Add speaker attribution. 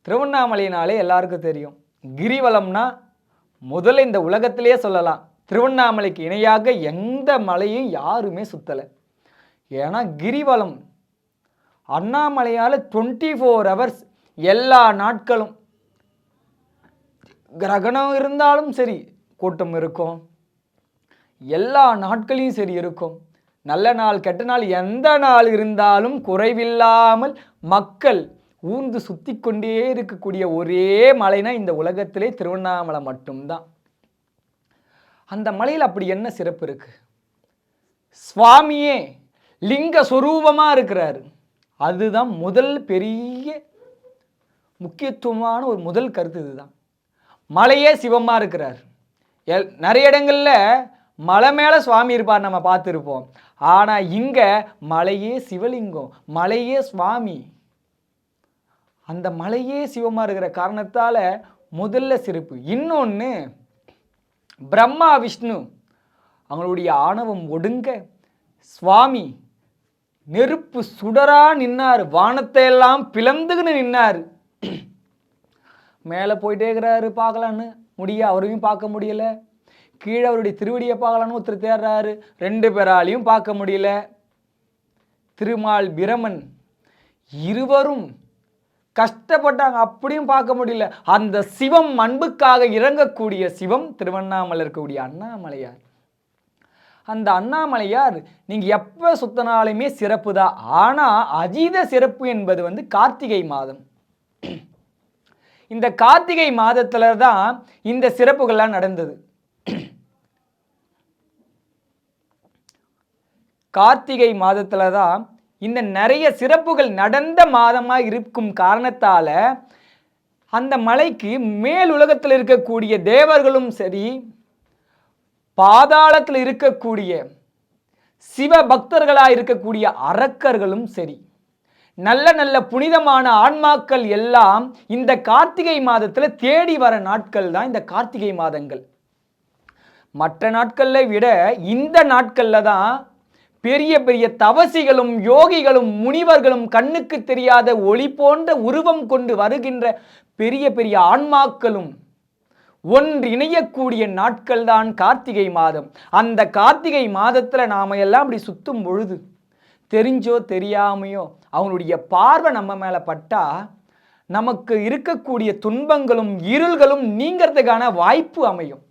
Speaker 1: திருவண்ணாமலையினாலே எல்லாருக்கும் தெரியும். கிரிவலம்னா முதல்ல இந்த உலகத்திலேயே சொல்லலாம், திருவண்ணாமலைக்கு இணையாக எந்த மலையும் யாருமே சுத்தலை. ஏன்னா கிரிவலம் அண்ணாமலையால் 24 ஹவர்ஸ் எல்லா நாட்களும் கிரகணம் இருந்தாலும் சரி கூட்டம் இருக்கும், எல்லா நாட்களையும் சரி இருக்கும். நல்ல நாள் கெட்ட நாள் எந்த நாள் இருந்தாலும் குறைவில்லாமல் மக்கள் ஊர்ந்து சுற்றி கொண்டே இருக்கக்கூடிய ஒரே மலைனா இந்த உலகத்திலே திருவண்ணாமலை மட்டும்தான். அந்த மலையில் அப்படி என்ன சிறப்பு இருக்கு? சுவாமியே லிங்க சொரூபமா இருக்கிறாரு. அதுதான் முதல் பெரிய முக்கியத்துவமான ஒரு முதல் கருத்து. இதுதான் மலையே சிவமா இருக்கிறார். நிறைய இடங்கள்ல மலை மேல சுவாமி இருப்பார், நம்ம பார்த்துருப்போம். ஆனா இங்க மலையே சிவலிங்கம், மலையே சுவாமி. அந்த மலையே சிவமா இருக்கிற காரணத்தால முதல்ல சிறப்பு. இன்னொன்று, பிரம்மா விஷ்ணு அவங்களுடைய ஆணவம் ஒடுங்க சுவாமி நெருப்பு சுடரா நின்னார், வானத்தை எல்லாம் பிளந்துன்னு நின்னார். மேலே போயிட்டே இருக்கிறாரு, பார்க்கலான்னு அவரையும் பார்க்க முடியல. கீழே அவருடைய திருவடியை பார்க்கலான்னு ஒருத்தர் தேடுறாரு, 2 பேராலையும் பார்க்க முடியல. திருமால் பிரமன் இருவரும் கஷ்டப்பட்டாங்க, அப்படியும் பார்க்க முடியல. அந்த சிவம் அன்புக்காக இறங்கக்கூடிய சிவம் திருவண்ணாமலை இருக்கக்கூடிய அண்ணாமலையார். அந்த அண்ணாமலையார் நீங்க எப்ப சுத்தினாலுமே சிறப்பு தான். ஆனா அதீத சிறப்பு என்பது கார்த்திகை மாதம். இந்த கார்த்திகை மாதத்துல தான் இந்த சிறப்புகள்லாம் நடந்தது. கார்த்திகை மாதத்துல தான் இந்த நிறைய சிறப்புகள் நடந்த மாதமா இருக்கும் காரணத்தால அந்த மலைக்கு மேல் உலகத்தில் இருக்கக்கூடிய தேவர்களும் சரி, பாதாளத்தில் இருக்கக்கூடிய சிவ பக்தர்களாக இருக்கக்கூடிய அரக்கர்களும் சரி, நல்ல நல்ல புனிதமான ஆன்மாக்கள் எல்லாம் இந்த கார்த்திகை மாதத்தில் தேடி வர நாட்கள் தான் இந்த கார்த்திகை மாதங்கள். மற்ற நாட்களை விட இந்த நாட்களில் தான் பெரிய பெரிய தவசிகளும் யோகிகளும் முனிவர்களும் கண்ணுக்கு தெரியாத ஒளி போன்ற உருவம் கொண்டு வருகின்ற பெரிய பெரிய ஆன்மாக்களும் ஒன்றிணையக்கூடிய நாட்கள் தான் கார்த்திகை மாதம். அந்த கார்த்திகை மாதத்தில் நாம எல்லாம் அப்படி சுத்தும் பொழுது தெரிஞ்சோ தெரியாமையோ அவங்களுடைய பார்வை நம்ம மேலே பட்டா நமக்கு இருக்கக்கூடிய துன்பங்களும் இருள்களும் நீங்கிறதுக்கான வாய்ப்பு அமையும்.